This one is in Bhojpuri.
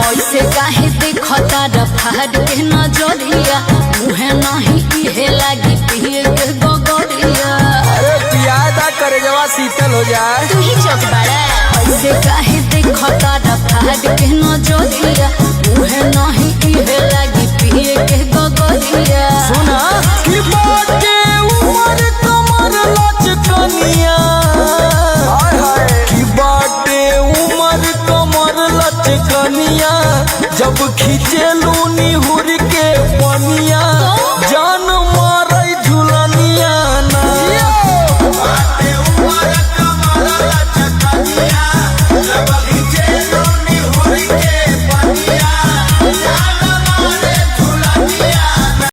ऐसे काहे देखता रफाड़ के नजरिया मुहे नहीं इहे लागी पिए के गगरिया। अरे पियादा करे जवा शीतल हो जाए। तू ही चौक बड़ा ऐसे काहे देखता रफाड़ के नजरिया मुहे नहीं इहे लागी पिए के गगरिया। सुना कि बाटे उमर कमर लचकनिया कि बाटे उमर कमर लचकनिया जब खींचेलू निहुर